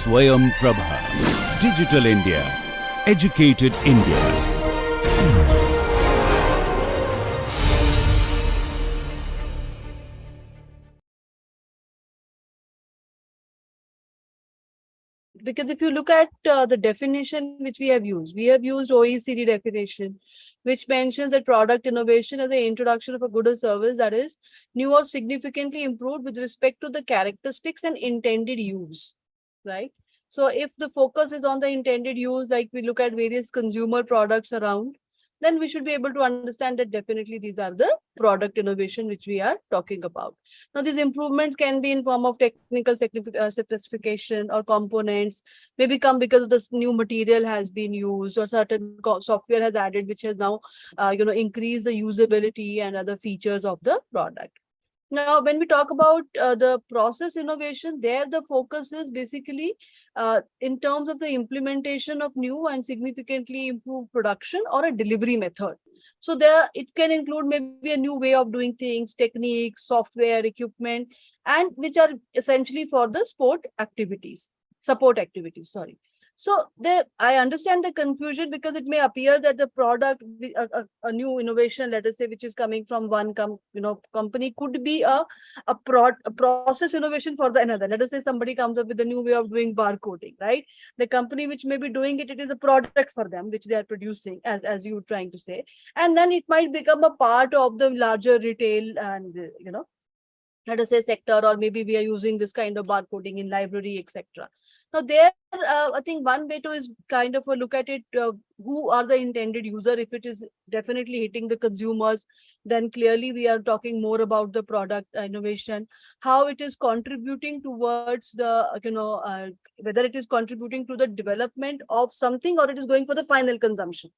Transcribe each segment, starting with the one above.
Swayam Prabha. Digital India. Educated India. Because if you look at the definition which we have used OECD definition, which mentions that product innovation as the introduction of a good or service that is new or significantly improved with respect to the characteristics and intended use, right? So if the focus is on the intended use, like we look at various consumer products around, then we should be able to understand that definitely these are the product innovation which we are talking about. Now, these improvements can be in form of technical specification or components, maybe come because of this new material has been used or certain software has added, which has now, increased the usability and other features of the product. Now, when we talk about the process innovation, there the focus is basically in terms of the implementation of new and significantly improved production or a delivery method. So there it can include maybe a new way of doing things, techniques, software, equipment, and which are essentially for the support activities. So I understand the confusion because it may appear that the product, a new innovation, let us say, which is coming from one company, could be a process innovation for the another. Let us say somebody comes up with a new way of doing barcoding, right? The company which may be doing it, it is a product for them which they are producing, as you were trying to say, and then it might become a part of the larger retail and let us say sector, or maybe we are using this kind of barcoding in library, etc. Now there, I think one way to is kind of a look at it, who are the intended user. If it is definitely hitting the consumers, then clearly we are talking more about the product innovation, how it is contributing towards the, whether it is contributing to the development of something or it is going for the final consumption.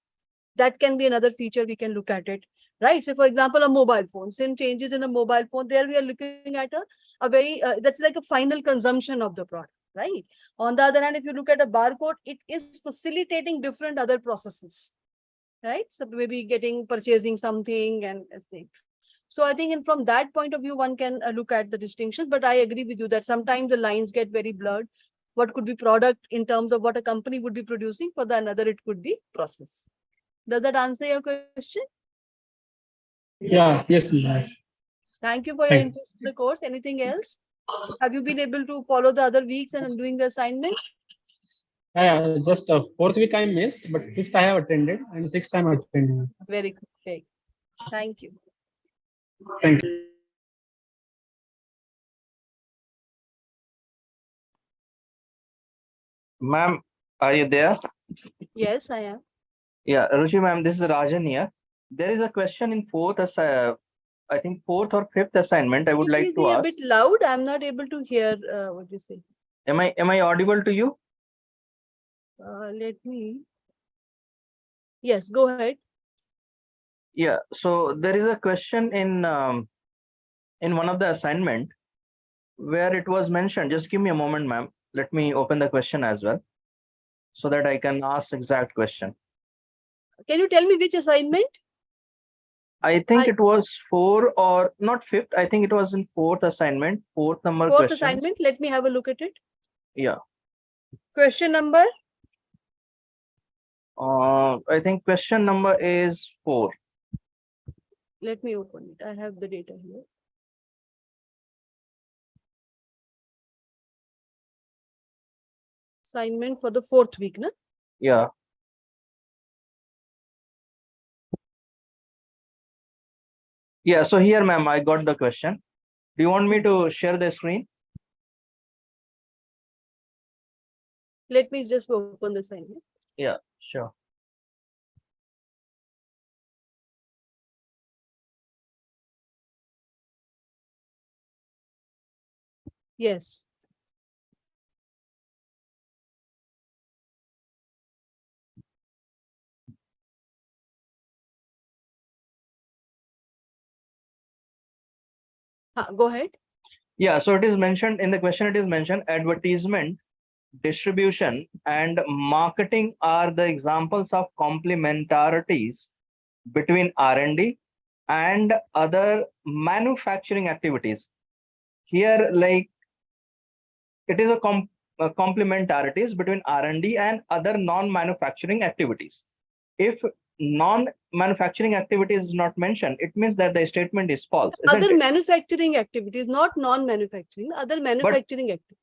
That can be another feature we can look at it. Right. So, for example, a mobile phone, some changes in a mobile phone, there we are looking at a very, that's like a final consumption of the product, right? On the other hand, if you look at a barcode, it is facilitating different other processes, right? So maybe purchasing something and thing. So I think from that point of view, one can look at the distinctions, but I agree with you that sometimes the lines get very blurred. What could be product in terms of what a company would be producing, for the another, it could be process. Does that answer your question? Yeah, yes. Thank you for your interest in the course. Anything else? Have you been able to follow the other weeks and doing the assignments? Yeah, just fourth week I missed, but fifth I have attended and sixth time I attended. Very good. Thank you. Thank you. Ma'am, are you there? Yes, I am. Yeah, Ruchi ma'am, this is Rajan here. There is a question in I think fourth or fifth assignment. I would like to ask. A bit loud. I'm not able to hear what you say. Am I audible to you? Let me. Yes, go ahead. Yeah. So there is a question in one of the assignment where it was mentioned. Just give me a moment, ma'am. Let me open the question as well, so that I can ask exact question. Can you tell me which assignment? I think it was 4 or not 5th. I think it was in 4th assignment, 4th number Fourth questions. assignment. Let me have a look at it. Yeah. Question number? I think question number is 4. Let me open it. I have the data here. Assignment for the 4th week, na? Yeah. Yeah, so here, ma'am, I got the question. Do you want me to share the screen? Let me just open the assignment. Yeah, sure. Yes. Go ahead. Yeah, so it is mentioned in the question, it is mentioned advertisement, distribution, and marketing are the examples of complementarities between R&D and other manufacturing activities. Here, like, it is a complementarities between R&D and other non-manufacturing activities. If non-manufacturing activity is not mentioned, it means that the statement is false, isn't Other it? manufacturing activities, not non-manufacturing, other manufacturing activities.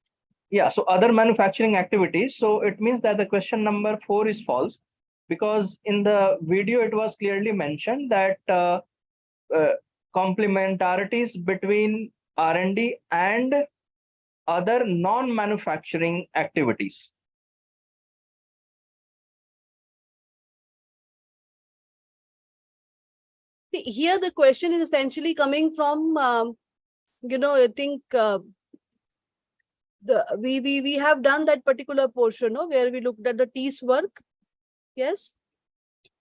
Yeah, so other manufacturing activities. So it means that the question number 4 is false, because in the video it was clearly mentioned that complementarities between R&D and other non-manufacturing activities. Here the question is essentially coming from, I think we have done that particular portion, no, where we looked at the T's work. Yes.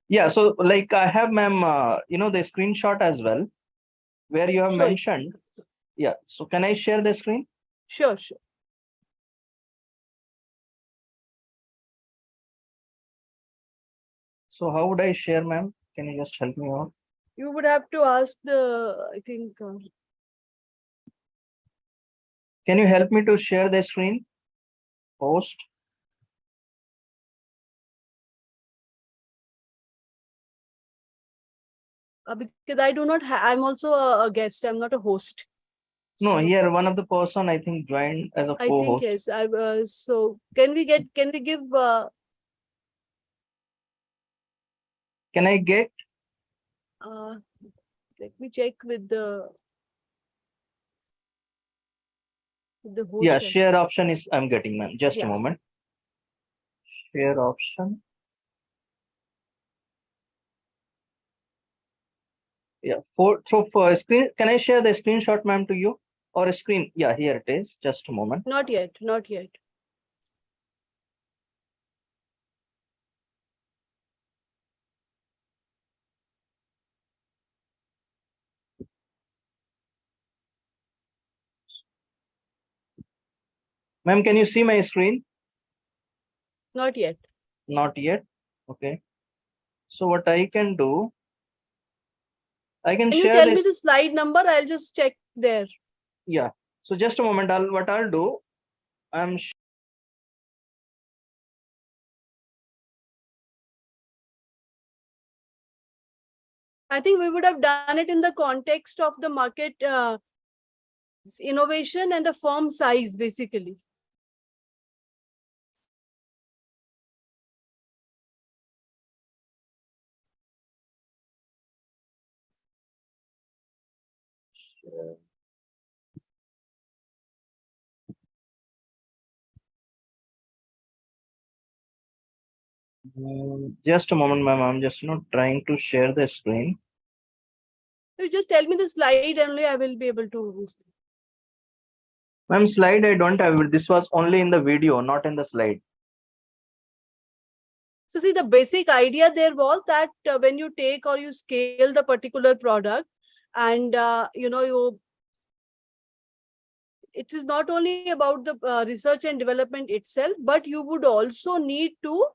Yeah, so like I have, ma'am, the screenshot as well, where you have Sure. mentioned. Yeah, so can I share the screen? Sure. So how would I share, ma'am? Can you just help me out? You would have to ask I think. Can you help me to share the screen? Host. Because I do not I'm also a guest. I'm not a host. No, So, here one of the person I think joined as a I think co-host. yes. So can we give? Can I get? Let me check with the host. Yeah, as share option is I'm getting, ma'am. Just a Yeah. moment. Share option. Yeah, for screen. Can I share the screenshot, ma'am, to you, or a screen? Yeah, here it is. Just a moment. Not yet. Ma'am, can you see my screen? Not yet. Not yet. Okay. So what I can do, I can Can you share tell this. me the slide number? I'll just check there. Yeah. So just a moment. What I'll do. I think we would have done it in the context of the market innovation and the firm size, basically. Just a moment, ma'am. I'm just trying to share the screen. You just tell me the slide, only I will be able to use it. Ma'am, slide I don't have it. This was only in the video, not in the slide. So see, the basic idea there was that when you take or you scale the particular product, and it is not only about the research and development itself, but you would also need to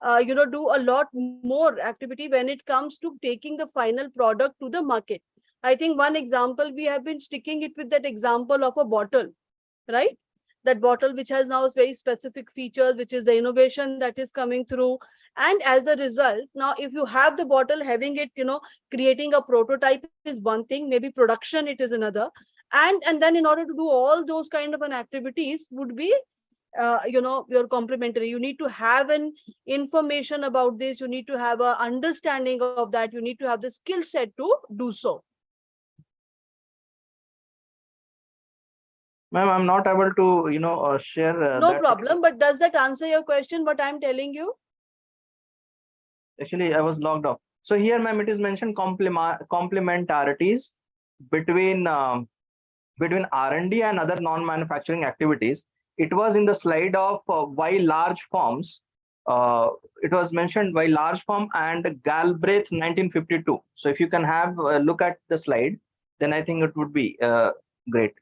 do a lot more activity when it comes to taking the final product to the market. I think one example, we have been sticking it with that example of a bottle, right? That bottle which has now very specific features, which is the innovation that is coming through. And as a result, now if you have the bottle, having it, creating a prototype is one thing, maybe production it is another. And then in order to do all those kind of an activities would be your complementary. You need to have an information about this, you need to have a understanding of that, you need to have the skill set to do so. Ma'am, I'm not able to share. No problem, but does that answer your question, what I'm telling you? Actually, I was logged off. So here, ma'am, it is mentioned complementarities between R&D and other non-manufacturing activities. It was in the slide of why large firms. It was mentioned why large firm and Galbraith 1952. So if you can have a look at the slide, then I think it would be great.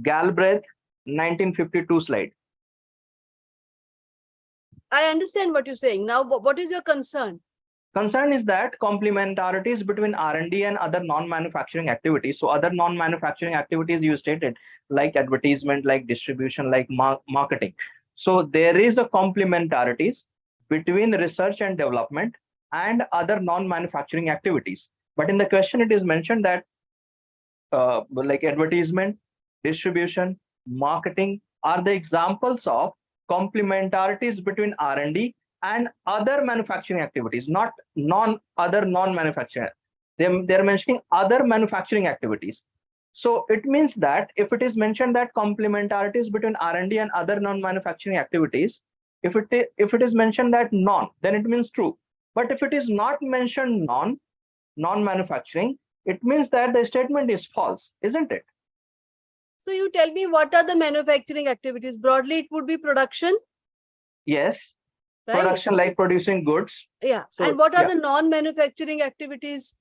Galbraith 1952 slide. I understand what you're saying. Now, what is your concern? Concern is that complementarities between R&D and other non-manufacturing activities. So other non-manufacturing activities you stated, like advertisement, like distribution, like marketing. So there is a complementarities between research and development and other non-manufacturing activities. But in the question, it is mentioned that like advertisement, distribution, marketing are the examples of complementarities between R&D and other manufacturing activities, not other non-manufacturing. They're mentioning other manufacturing activities. So it means that if it is mentioned that complementarities between R&D and other non-manufacturing activities, if it is mentioned that non, then it means true. But if it is not mentioned non-manufacturing, it means that the statement is false, isn't it? So you tell me, what are the manufacturing activities? Broadly, it would be production. Yes. Right? Production, like producing goods. Yeah. So, and what are the non-manufacturing activities?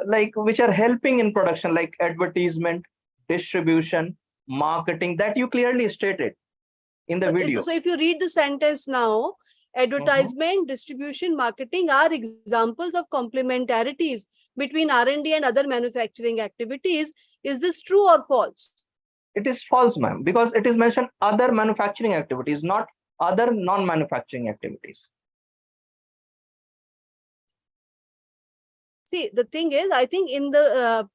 Like which are helping in production, like advertisement, distribution, marketing, that you clearly stated in the video. So if you read the sentence now, advertisement, distribution, marketing are examples of complementarities between R&D and other manufacturing activities. Is this true or false? It is false, ma'am, because it is mentioned other manufacturing activities, not other non-manufacturing activities. See, the thing is, I think in the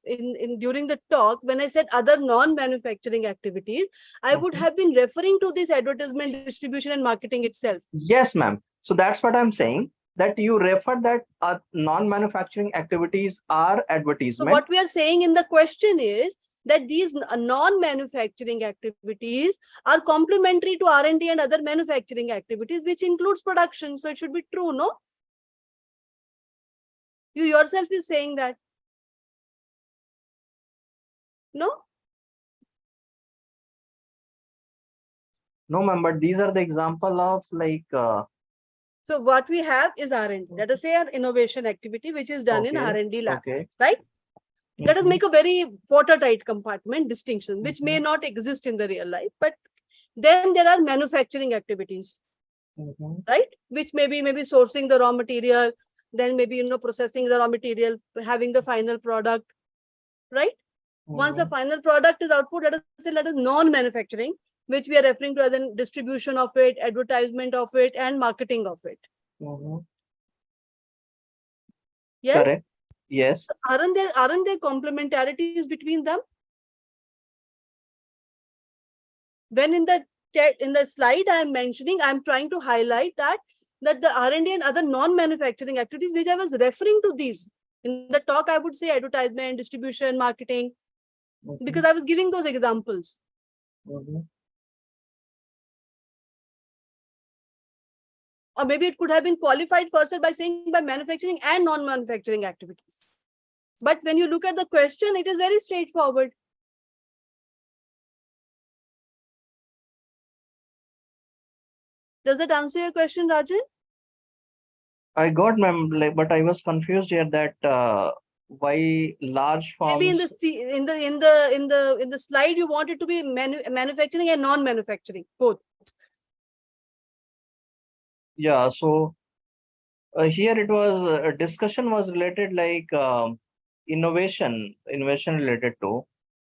during the talk, when I said other non-manufacturing activities, I would have been referring to this advertisement, distribution, and marketing itself. Yes, ma'am. So that's what I'm saying, that you refer that non-manufacturing activities are advertisement. So what we are saying in the question is that these non-manufacturing activities are complementary to R&D and other manufacturing activities, which includes production. So it should be true, no? You yourself is saying that. No? No, ma'am, but these are the example of like... So what we have is R&D. Let us say an innovation activity, which is done in R&D lab, right? Let us make a very watertight compartment distinction, which may not exist in the real life, but then there are manufacturing activities, right? Which maybe sourcing the raw material, then maybe, processing the raw material, having the final product, right? Once the final product is output, let us say non-manufacturing, which we are referring to as in distribution of it, advertisement of it, and marketing of it. Yes? Correct. Yes. Aren't there complementarities between them? When in the slide I'm mentioning, I'm trying to highlight that the R&D and other non-manufacturing activities, which I was referring to these. In the talk, I would say advertisement, distribution, marketing, because I was giving those examples. Or maybe it could have been qualified further by saying by manufacturing and non-manufacturing activities. But when you look at the question, it is very straightforward. Does that answer your question, Rajan? I got, ma'am, but I was confused here that why large farms... Maybe in the slide you want it to be manufacturing and non-manufacturing, both. Yeah, so here it was discussion was related like innovation related to.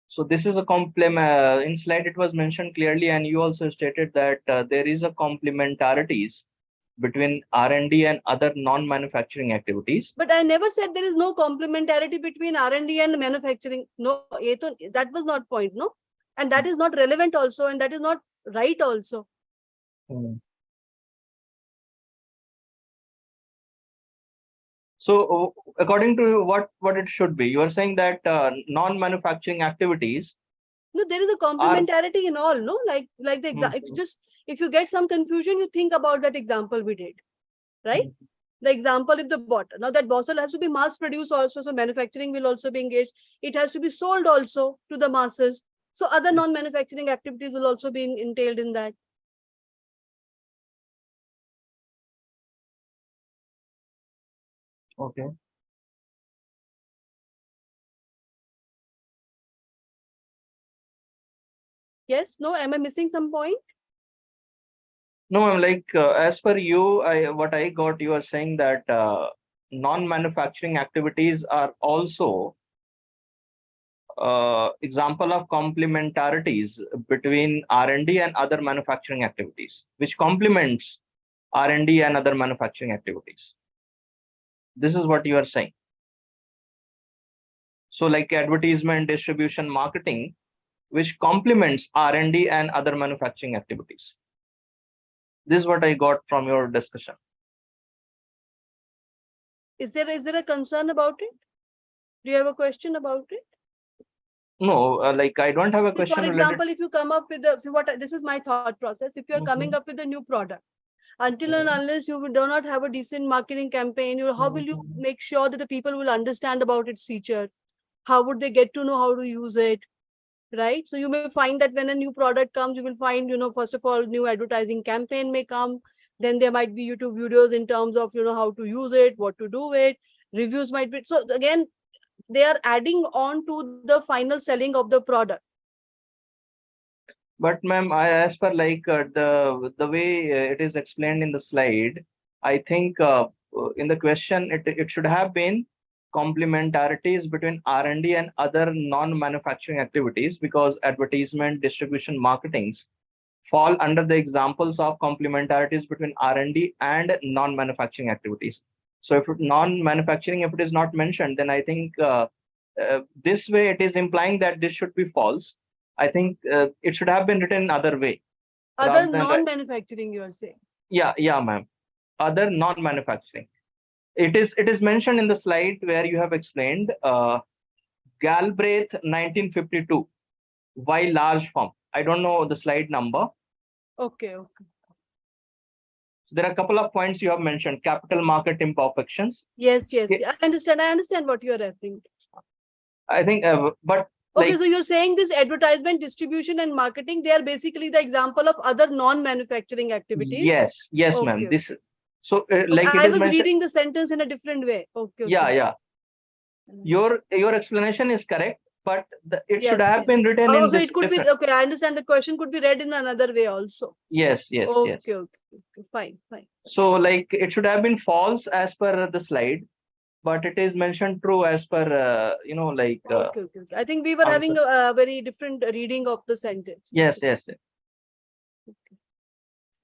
So this is a complement. In slide it was mentioned clearly, and you also stated that there is a complementarities between R&D and other non-manufacturing activities. But I never said there is no complementarity between R&D and manufacturing. No, that was not point, no? And that is not relevant also, and that is not right also. So according to what it should be, you are saying that non-manufacturing activities... No, there is a complementarity in all, no? Like the example, if you get some confusion, you think about that example we did, right? The example of the bottle. Now that bottle has to be mass produced also, so manufacturing will also be engaged. It has to be sold also to the masses. So other non-manufacturing activities will also be entailed in that. Okay. Yes, no, am I missing some point? No, I'm like, as per you, what I got, you are saying that non-manufacturing activities are also example of complementarities between R&D and other manufacturing activities, which complements R&D and other manufacturing activities. This is what you are saying. So like advertisement, distribution, marketing, which complements R&D and other manufacturing activities. This is what I got from your discussion. Is there a concern about it? Do you have a question about it? No, like I don't have a See, question for related. example, if you come up with this is my thought process. If you're coming up with a new product, until and unless you do not have a decent marketing campaign, how will you make sure that the people will understand about its feature? How would they get to know how to use it? Right? So you may find that when a new product comes, you will find, first of all, new advertising campaign may come. Then there might be YouTube videos in terms of, how to use it, what to do with it. Reviews might be. So again, they are adding on to the final selling of the product. But ma'am, as per like the way it is explained in the slide, I think in the question it should have been complementarities between R&D and other non-manufacturing activities, because advertisement, distribution, marketings fall under the examples of complementarities between R&D and non-manufacturing activities. So if non-manufacturing, if it is not mentioned, then I think this way it is implying that this should be false. I think it should have been written other way. Other non-manufacturing, you are saying? Yeah, ma'am. Other non-manufacturing. It is mentioned in the slide where you have explained Galbraith 1952. Why large firm? I don't know the slide number. Okay. So there are a couple of points you have mentioned. Capital market imperfections. Yes. I understand what you are referring to. I think, but okay, like, so you're saying this advertisement, distribution, and marketing, they are basically the example of other non-manufacturing activities. Yes, okay, ma'am. Okay. This so like I it was is mentioned. reading the sentence in a different way. Okay. Yeah. Your explanation is correct, but it should have been written in so this it could be okay. I understand the question could be read in another way also. Yes. Okay. Fine. So like it should have been false as per the slide, but it is mentioned true as per like. Okay. I think we were having a very different reading of the sentence. Yes. Okay.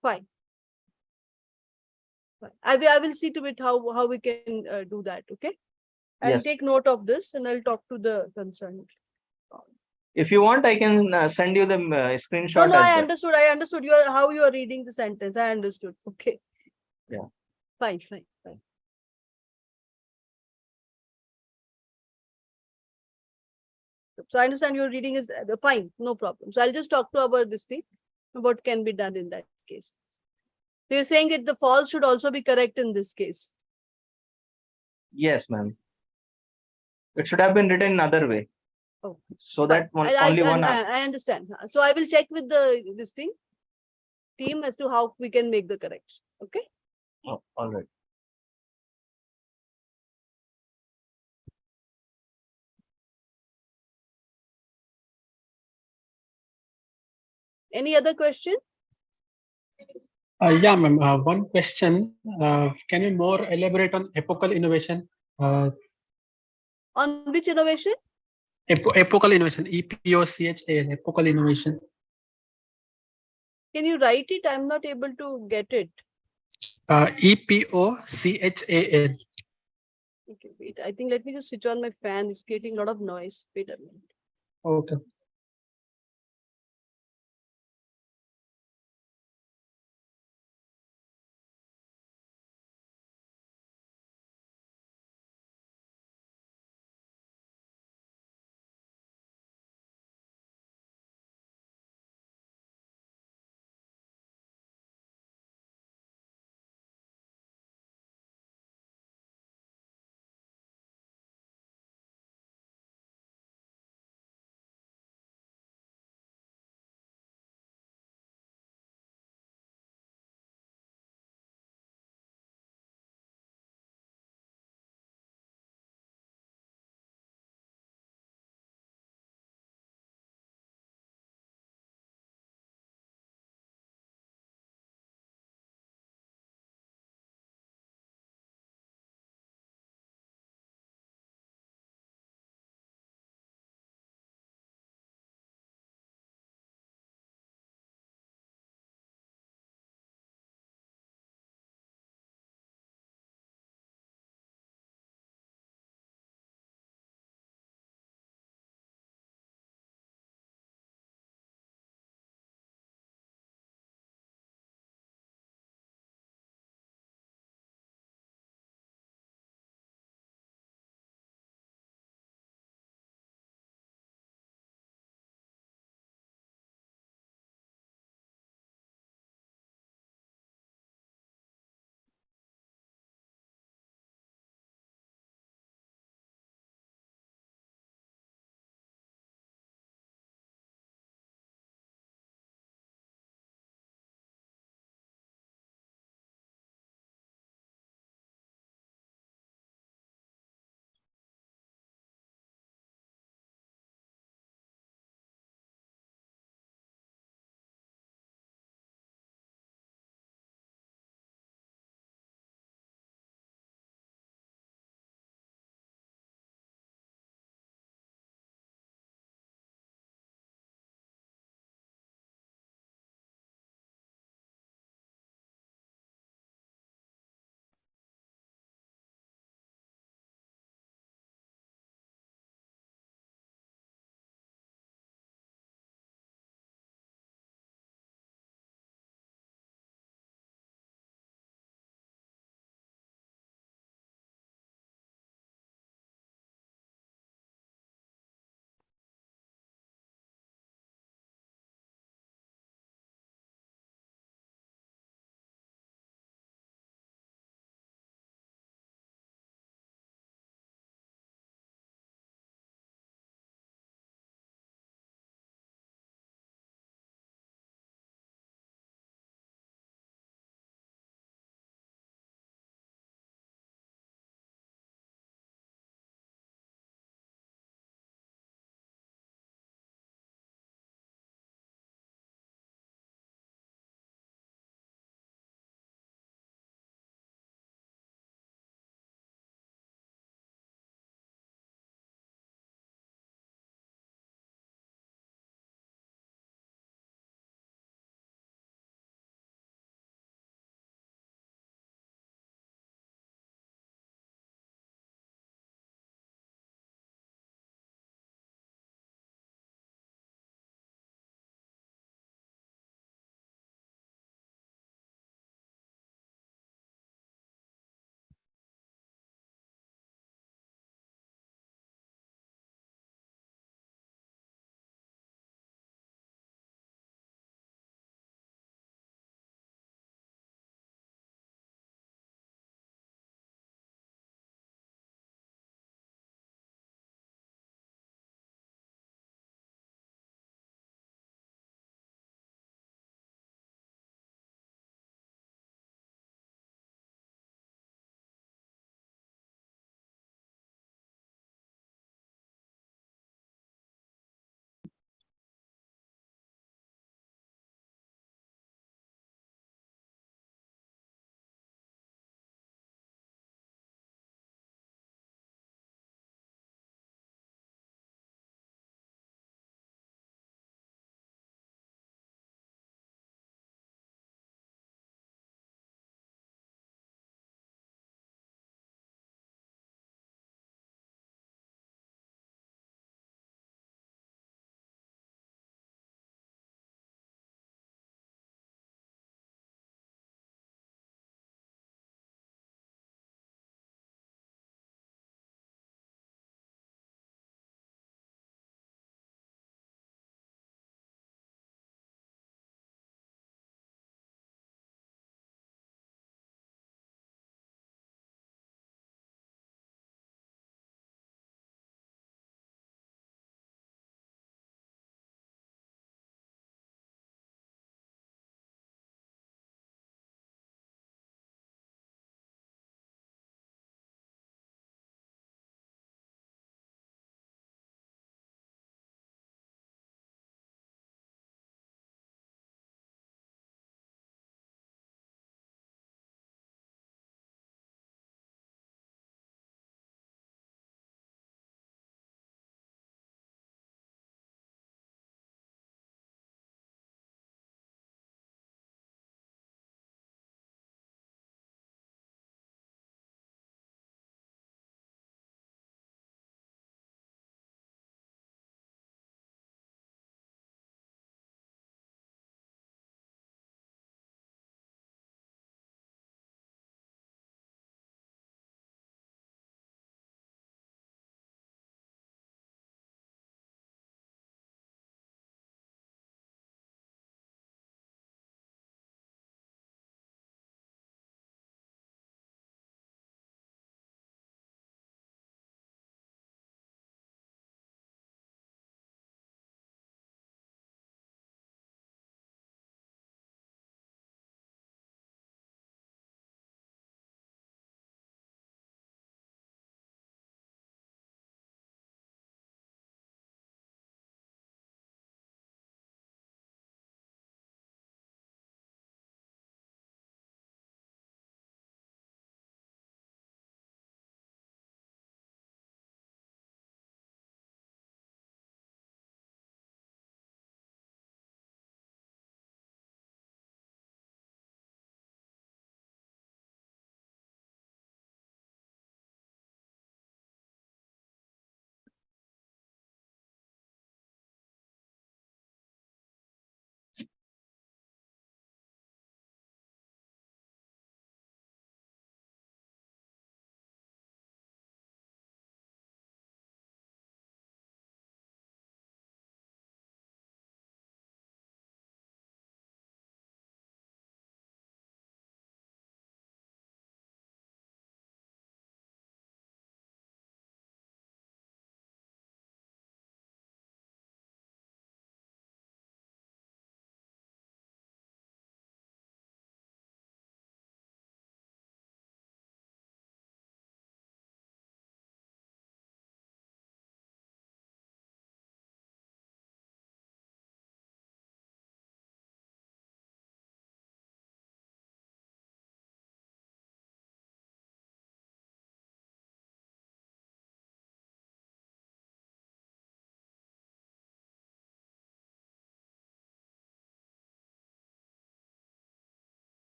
Fine. I will see to it how we can do that. Okay. I'll take note of this and I'll talk to the concerned. If you want, I can send you the screenshot. No, I understood. I understood how you are reading the sentence. I understood. Okay. Yeah. Fine. So I understand your reading is fine. No problem. So I'll just talk to about this thing. What can be done in that case? So you're saying that the false should also be correct in this case? Yes, ma'am. It should have been written another way. Oh, so that only one. I understand. So I will check with this team as to how we can make the correction. Okay. Oh, all right. Any other question? Yeah, ma'am. One question. Can you more elaborate on epochal innovation? On which innovation? Epochal innovation. EPOCHAL. Epochal innovation. Can you write it? I'm not able to get it. EPOCHAL. Okay, wait. I think let me just switch on my fan. It's creating a lot of noise. Wait a minute. Okay.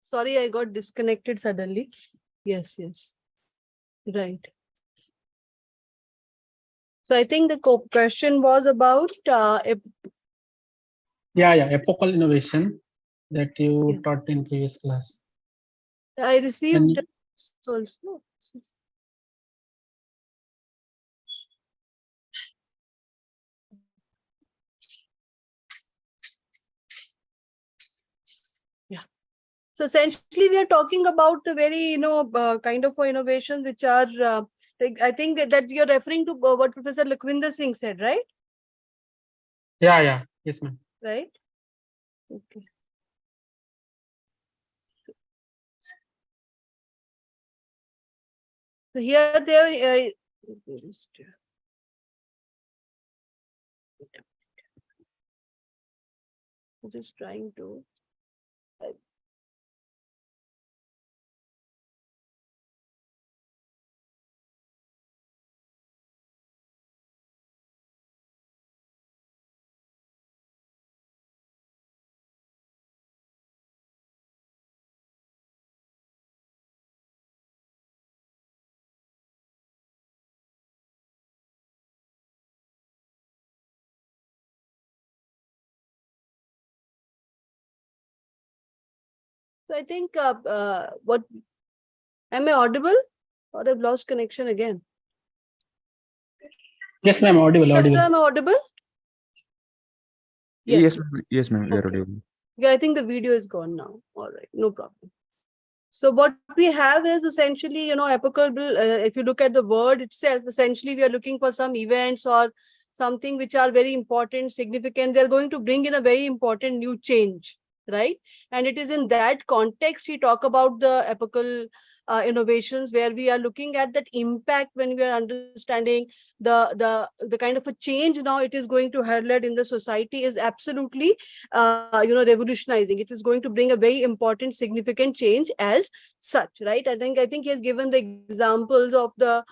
Sorry, I got disconnected suddenly. Yes, yes. Right. So I think the question was about Yeah, epochal innovation that you yes. taught in previous class. I And received also. Yeah. So essentially, we are talking about the very, kind of innovations which are, like, I think that you're referring to what Professor Lakhvinder Singh said, right? yeah, yes, ma'am. Right. Okay. So here they are. Just trying to. So I think what am I audible or I've lost connection again? Yes, ma'am. Audible. Am I audible? Yes, yes, ma'am. We are Okay. audible. Yeah, I think the video is gone now. All right, no problem. So what we have is essentially, applicable. If you look at the word itself, essentially we are looking for some events or something which are very important, significant. They're going to bring in a very important new change, right? And it is in that context we talk about the epochal innovations, where we are looking at that impact when we are understanding the kind of a change now it is going to highlight in the society is absolutely revolutionizing. It is going to bring a very important, significant change as such, right? I think he has given the examples of the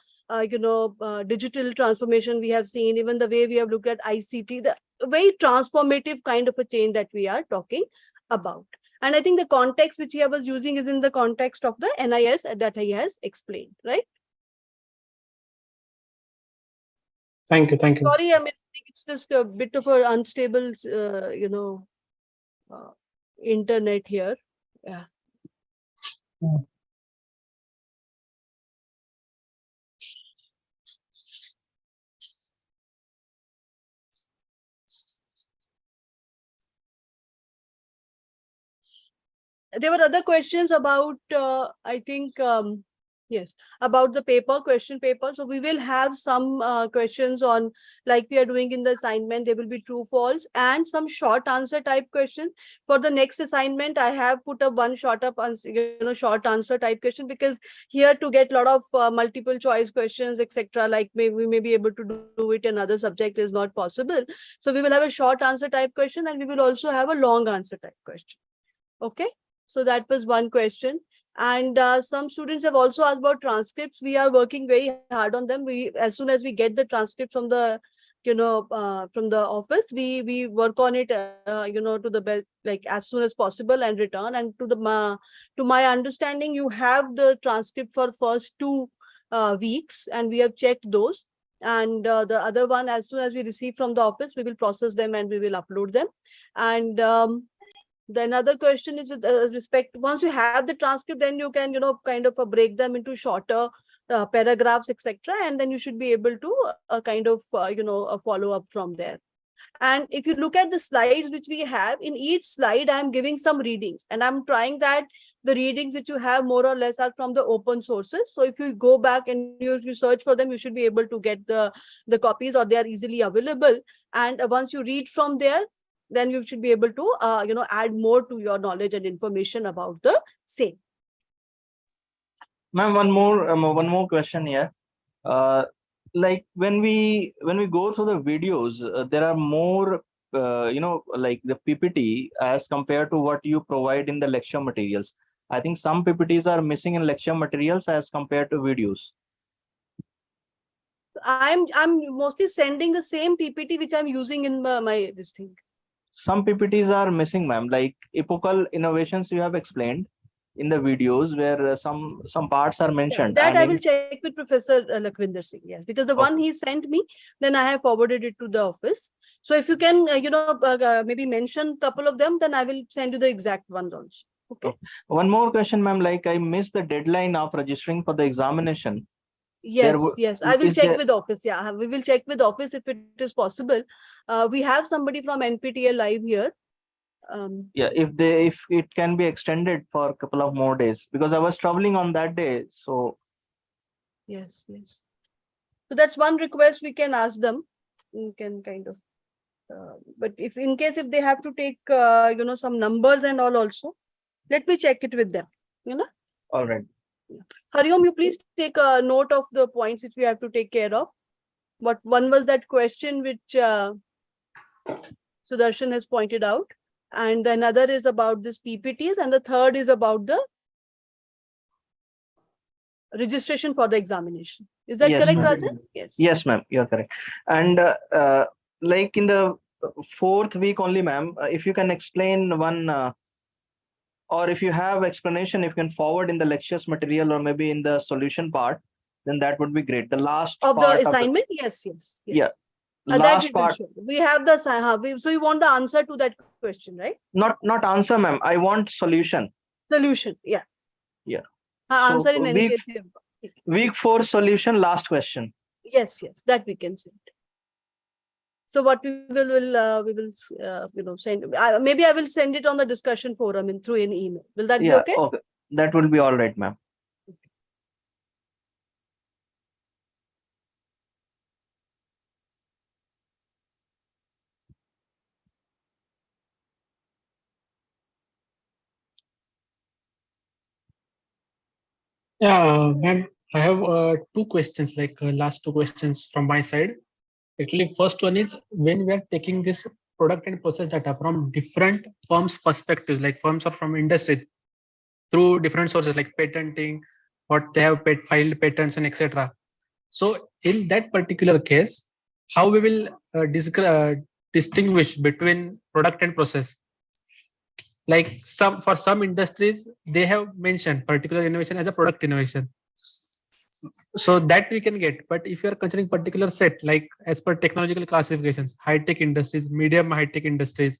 digital transformation we have seen, even the way we have looked at ICT, the very transformative kind of a change that we are talking about. And I think the context which he was using is in the context of the NIS that he has explained, right? Thank you. Sorry, I mean, I think it's just a bit of an unstable, internet here. Yeah. There were other questions about, I think, yes, about the question paper. So we will have some questions on, like we are doing in the assignment, there will be true, false, and some short answer type question. For the next assignment, I have put up one short answer type question, because here to get a lot of multiple choice questions, etc., like we may be able to do it in other subject is not possible. So we will have a short answer type question, and we will also have a long answer type question. Okay. So that was one question. And some students have also asked about transcripts. We are working very hard on them. As soon as we get the transcript from the, from the office, we work on it, to the best, like as soon as possible, and return. And to my understanding, you have the transcript for first 2 weeks, and we have checked those. And the other one, as soon as we receive from the office, we will process them and we will upload them. And the another question is with respect, once you have the transcript, then you can, kind of break them into shorter paragraphs, etc. And then you should be able to kind of, follow up from there. And if you look at the slides which we have, in each slide, I'm giving some readings, and I'm trying that the readings which you have more or less are from the open sources. So if you go back and you search for them, you should be able to get the copies, or they are easily available. And once you read from there, then you should be able to, add more to your knowledge and information about the same. Ma'am, one more question here. Like when we go through the videos, there are more, like the PPT as compared to what you provide in the lecture materials. I think some PPTs are missing in lecture materials as compared to videos. I'm mostly sending the same PPT which I'm using in my this thing. Some PPTs are missing, ma'am, like epochal innovations you have explained. in the videos where some parts are Yeah, mentioned. that And I will check with Professor Lakwinder Singh. Yes, because the one okay. he sent me, then I have forwarded it to the office. So if you can, maybe mention couple of them, then I will send you the exact ones also. Okay. Okay. One more question, ma'am. Like I missed the deadline of registering for the examination. Yes, yes. I will Is check there? with office. Yeah, we will check with office if it is possible. We have somebody from NPTEL live here. Yeah, if it can be extended for a couple of more days, because I was traveling on that day. So Yes, yes. So that's one request we can ask them. We can kind of, but if in case if they have to take, some numbers and all also, let me check it with them. You know, all right. Hariom, you please take a note of the points which we have to take care of. What one was that question which Sudarshan has pointed out, and the another is about this PPTs, and the third is about the registration for the examination. Is that Yes, correct, ma'am. Rajan? Yes. Yes, ma'am. You're correct. And like in the fourth week only, ma'am, if you can explain one, or if you have explanation, if you can forward in the lectures material or maybe in the solution part, then that would be great. The last Of the part of the, assignment? Yes, yes, yeah, yes. That we last will part. show. We have the, so you want the answer to that question, right? Not answer, ma'am. I want solution. Solution, yeah. Yeah. Answer So in any case. You have. week 4 solution, last question. Yes, yes, that we can send. So what we will send. Maybe I will send it on the discussion forum and through an email. Will that be Yeah. okay? Okay. That will be all right, ma'am. Yeah, ma'am, I have two questions, like last two questions from my side. Actually, first one is when we are taking this product and process data from different firms' perspectives, like firms are from industries through different sources like patenting, what they have filed patents and etc. So in that particular case, how we will distinguish between product and process? Like some industries, they have mentioned particular innovation as a product innovation, so that we can get. But if you are considering particular set, like as per technological classifications, high tech industries, medium high tech industries,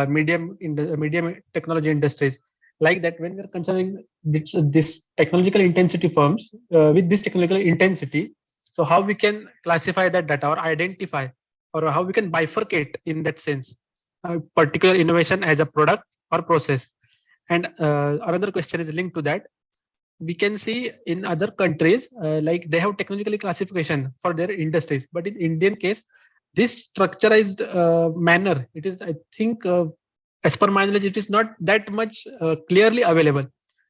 medium technology industries, like that, when we are considering this technological intensity firms with this technological intensity, so how we can classify that data or identify, or how we can bifurcate in that sense particular innovation as a product or process. And another question is linked to that. We can see in other countries, like they have technologically classification for their industries, but in Indian case, this structurized manner, it is, I think, as per my knowledge, it is not that much clearly available.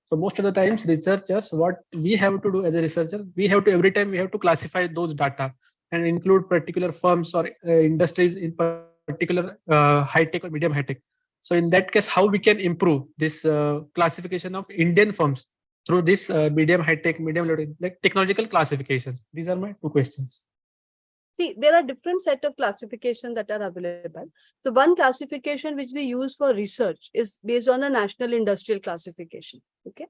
So most of the times, researchers, what we have to do as a researcher, we have to, every time we have to classify those data and include particular firms or industries in particular high tech or medium high tech. So in that case, how we can improve this classification of Indian firms through this medium high tech, medium low tech, like technological classifications? These are my two questions. See, there are different set of classification that are available. So one classification which we use for research is based on the National Industrial Classification. Okay.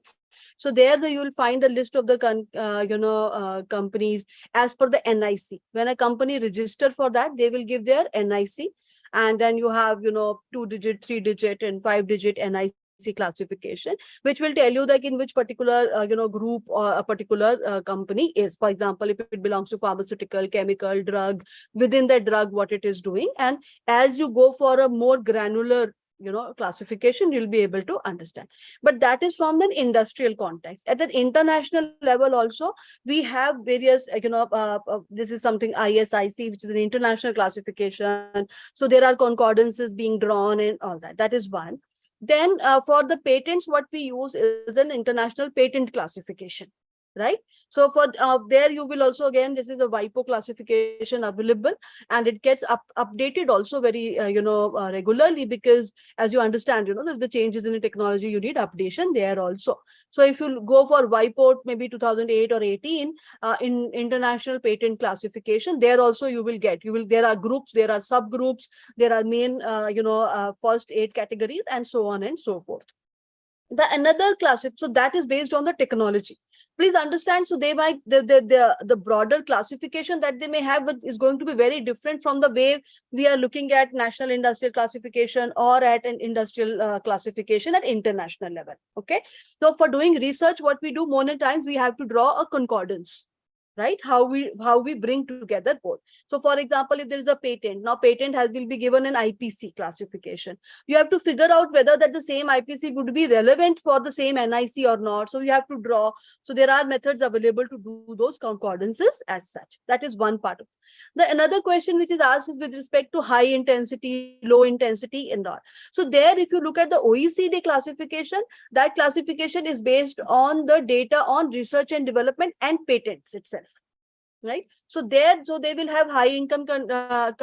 So there you will find the list of the companies as per the NIC. When a company register for that, they will give their NIC. And then you have, 2-digit, 3-digit and 5-digit NIC classification, which will tell you like in which particular group or a particular company is. For example, if it belongs to pharmaceutical, chemical, drug, within that drug what it is doing. And as you go for a more granular classification, you'll be able to understand. But that is from an industrial context. At an international level also, we have various this is something ISIC, which is an international classification. So there are concordances being drawn and all that. That is one. Then for the patents, what we use is an international patent classification, right? So for there you will also, again, this is a WIPO classification available, and it gets updated also very regularly, because as you understand, the changes in the technology, you need updation there also. So if you go for WIPO maybe 2008 or 18 in international patent classification, there also you will there are groups, there are subgroups, there are main first 8 categories, and so on and so forth. The another class, so that is based on the technology. Please understand, so they might the broader classification that they may have is going to be very different from the way we are looking at national industrial classification or at an industrial classification at international level. Okay, so for doing research, what we do more than times, we have to draw a concordance, right? How we bring together both. So for example, if there is a patent, now patent will be given an IPC classification. You have to figure out whether that the same IPC would be relevant for the same NIC or not. So you have to draw. So there are methods available to do those concordances as such. That is one part of it. The another question which is asked is with respect to high intensity, low intensity, and all. So there, if you look at the OECD classification, that classification is based on the data on research and development and patents itself, right? So there, so they will have high income, let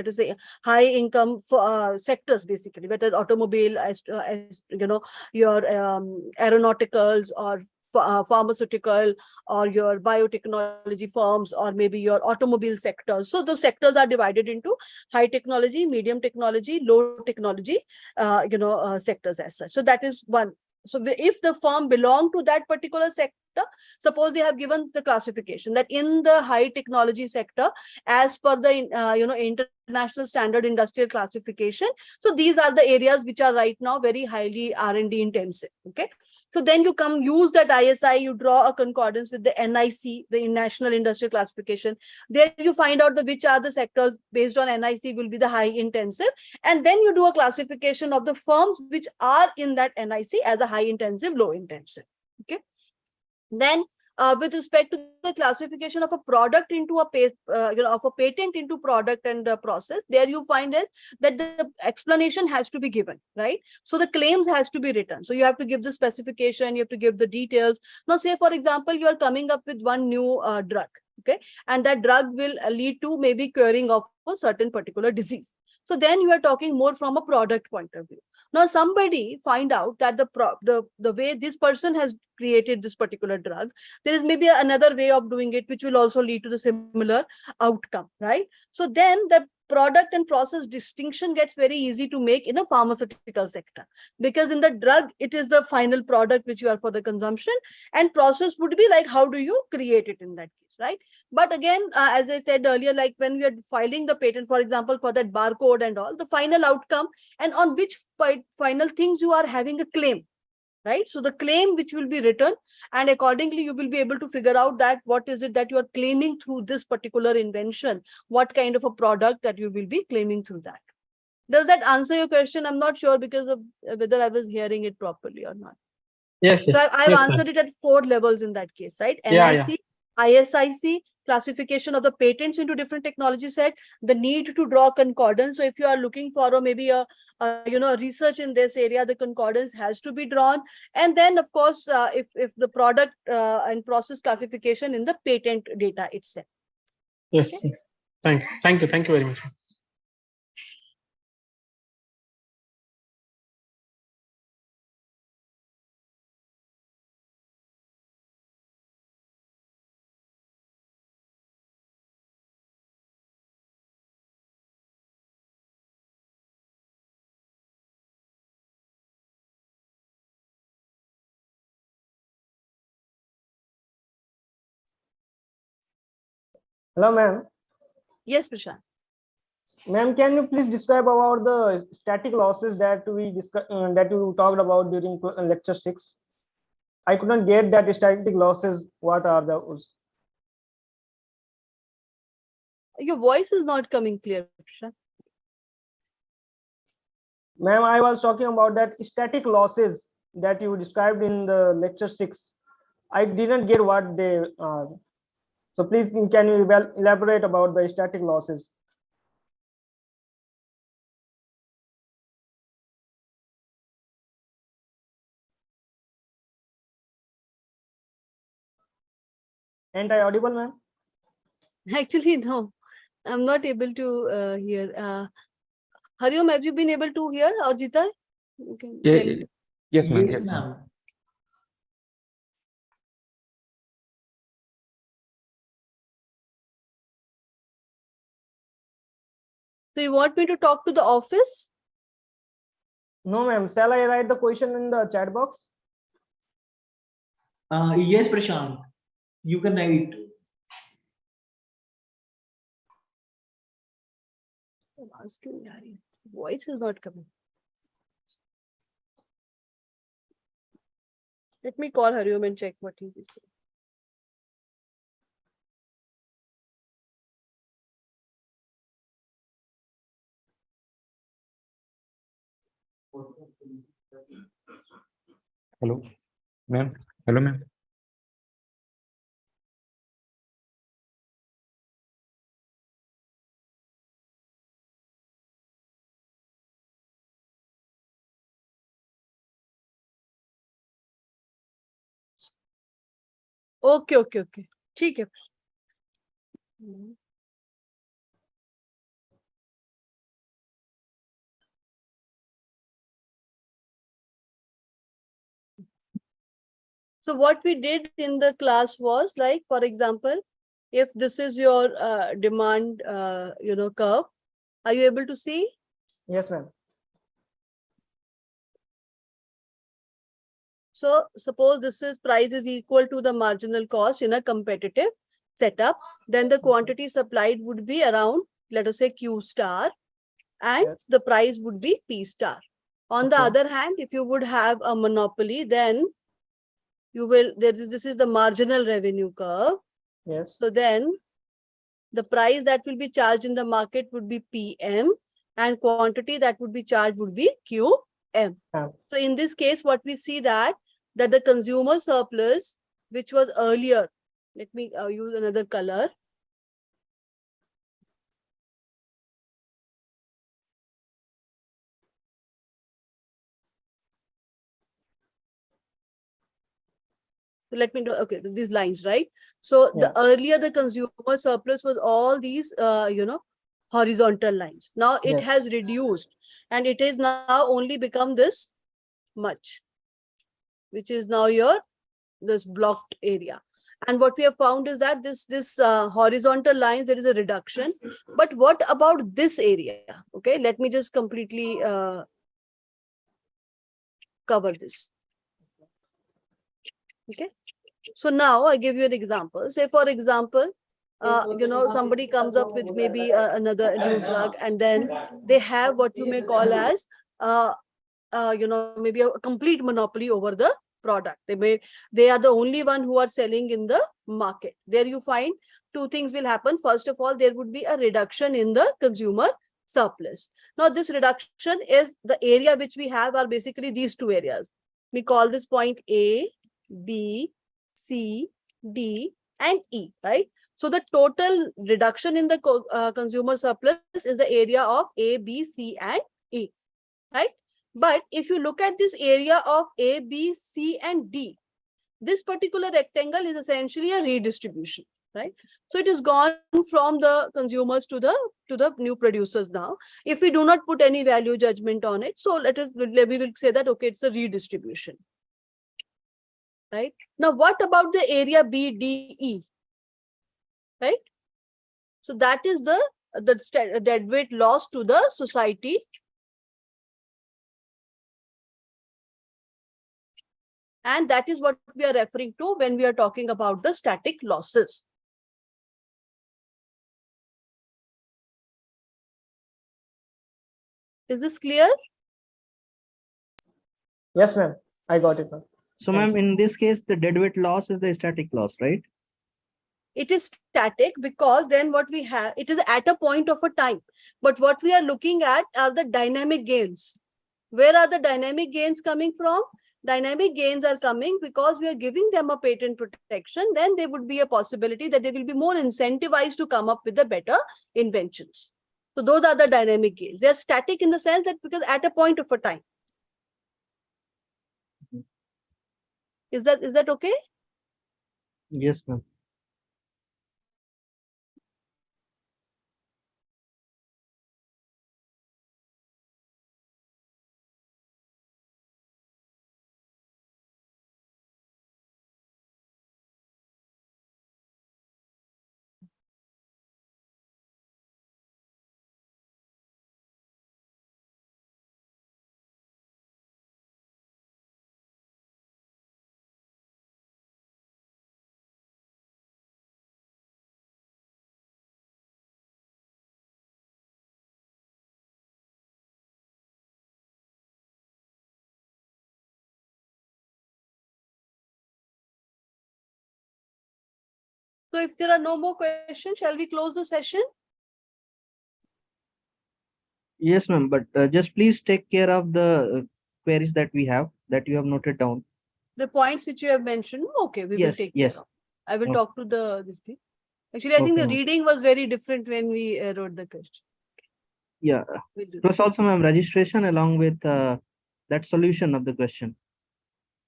us say high income for sectors, basically, whether automobile, your aeronauticals, or pharmaceutical, or your biotechnology firms, or maybe your automobile sectors. So those sectors are divided into high technology, medium technology, low technology, sectors as such. So that is one. So if the firm belong to that particular sector, suppose they have given the classification that in the high technology sector, as per the international standard industrial classification, so these are the areas which are right now very highly R&D intensive. Okay, so then you use that ISI, you draw a concordance with the NIC, the National Industrial Classification. There you find out which are the sectors based on NIC will be the high intensive, and then you do a classification of the firms which are in that NIC as a high intensive, low intensive. Okay. Then with respect to the classification of a product into of a patent into product and process, there you find is that the explanation has to be given, right? So the claims has to be written. So you have to give the specification, you have to give the details. Now, say for example, you are coming up with one new drug, okay, and that drug will lead to maybe curing of a certain particular disease. So then you are talking more from a product point of view. Now somebody find out that the way this person has created this particular drug, there is maybe another way of doing it which will also lead to the similar outcome, right? So then the product and process distinction gets very easy to make in a pharmaceutical sector, because in the drug it is the final product which you are for the consumption, and process would be like how do you create it in that case, right? But again, as I said earlier, like when we are filing the patent, for example, for that barcode and all, the final outcome and on which final things you are having a claim, right? So the claim which will be written, and accordingly you will be able to figure out that what is it that you are claiming through this particular invention, what kind of a product that you will be claiming through that. Does that answer your question? I'm not sure because of whether I was hearing it properly or not. Yes, So yes. I've Yes, answered it at 4 levels in that case, right? yeah. NIC, ISIC, classification of the patents into different technology set, the need to draw concordance. So if you are looking for maybe a research in this area, the concordance has to be drawn. And then of course, if the product and process classification in the patent data itself. Yes, Okay. yes. Thank you very much. Hello, ma'am. Yes, Prashant. Ma'am, can you please describe about the static losses that that you talked about during lecture 6? I couldn't get that static losses. What are those? Your voice is not coming clear, Prashant. Ma'am, I was talking about that static losses that you described in the lecture 6. I didn't get what they are. So please, can you elaborate about the static losses? Ain't I audible, ma'am? Actually, no, I'm not able to hear. Hariom, have you been able to hear, or Jita? Yeah, yes, ma'am. Yes, ma'am. So you want me to talk to the office? No, ma'am. Shall I write the question in the chat box? Yes, Prashant, you can write. I'm asking, Harry. Voice is not coming. Let me call Hariom and check what he is saying. Hello, ma'am. Hello, ma'am. Okay, okay, okay. ठीक है. So what we did in the class was, like, for example, if this is your demand, curve, are you able to see? Yes, ma'am. So suppose this is price is equal to the marginal cost in a competitive setup, then the quantity supplied would be around, let us say, Q star, and Yes. the price would be P star. On the Okay. other hand, if you would have a monopoly, then you will, this is the marginal revenue curve. Yes. So then the price that will be charged in the market would be PM, and quantity that would be charged would be QM. Yeah. So in this case, what we see that the consumer surplus, which was earlier, let me use another color. So let me do, okay, these lines, right? So the earlier the consumer surplus was all these, horizontal lines. Now it Yes. has reduced, and it is now only become this much, which is now this blocked area. And what we have found is that this horizontal lines, there is a reduction. But what about this area? Okay, let me just completely cover this. Okay, so now I give you an example. Say, for example, somebody comes up with maybe another new drug, and then they have what you may call as maybe a complete monopoly over the product. They are the only one who are selling in the market. There you find two things will happen. First of all, there would be a reduction in the consumer surplus. Now this reduction is the area which we have are basically these two areas. We call this point A, B, C, D, and E, right? So the total reduction in the consumer surplus is the area of A, B, C, and E, right? But if you look at this area of A, B, C, and D, this particular rectangle is essentially a redistribution, right? So it is gone from the consumers to the new producers now. If we do not put any value judgment on it, so we will say that, okay, it's a redistribution, right? Now, what about the area B, D, E, right? So that is the deadweight loss to the society. And that is what we are referring to when we are talking about the static losses. Is this clear? Yes, ma'am. I got it, ma'am. So, ma'am, in this case, the deadweight loss is the static loss, right? It is static because then what we have, it is at a point of a time. But what we are looking at are the dynamic gains. Where are the dynamic gains coming from? Dynamic gains are coming because we are giving them a patent protection. Then there would be a possibility that they will be more incentivized to come up with the better inventions. So those are the dynamic gains. They are static in the sense that because at a point of a time. Is that okay? Yes, ma'am. So if there are no more questions, shall we close the session? Yes, ma'am. But just please take care of the queries that we have that you have noted down. The points which you have mentioned, okay, we will Yes, take yes. care of. I will Okay. talk to this thing. Actually, I think Okay, the ma'am. reading was very different when we wrote the question. Yeah. We'll do Plus also, ma'am, registration along with that solution of the question.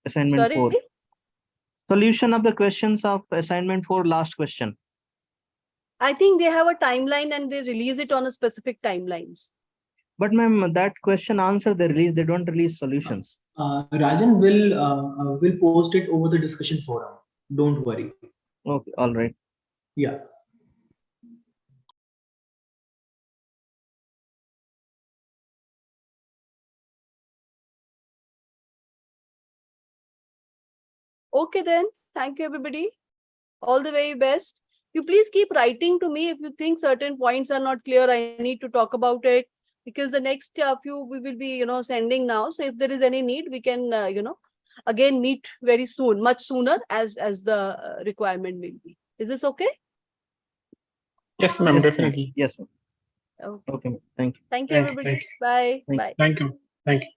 that. Assignment 4. Sorry? Solution of the questions of assignment 4, last question. I think they have a timeline and they release it on a specific timelines. But ma'am, that question answer they release, they don't release solutions. Rajan will post it over the discussion forum. Don't worry. Okay, all right. Yeah. Okay then. Thank you, everybody. All the very best. You please keep writing to me if you think certain points are not clear. I need to talk about it because the next few we will be, sending now. So if there is any need, we can, again meet very soon, much sooner as the requirement will be. Is this okay? Yes, ma'am, Yes, ma'am. definitely. Yes, ma'am. Okay. Okay, ma'am. Thank you. Thank you, Thank you. everybody. Thank you. Bye. Thank you. Bye. Thank you. Thank you.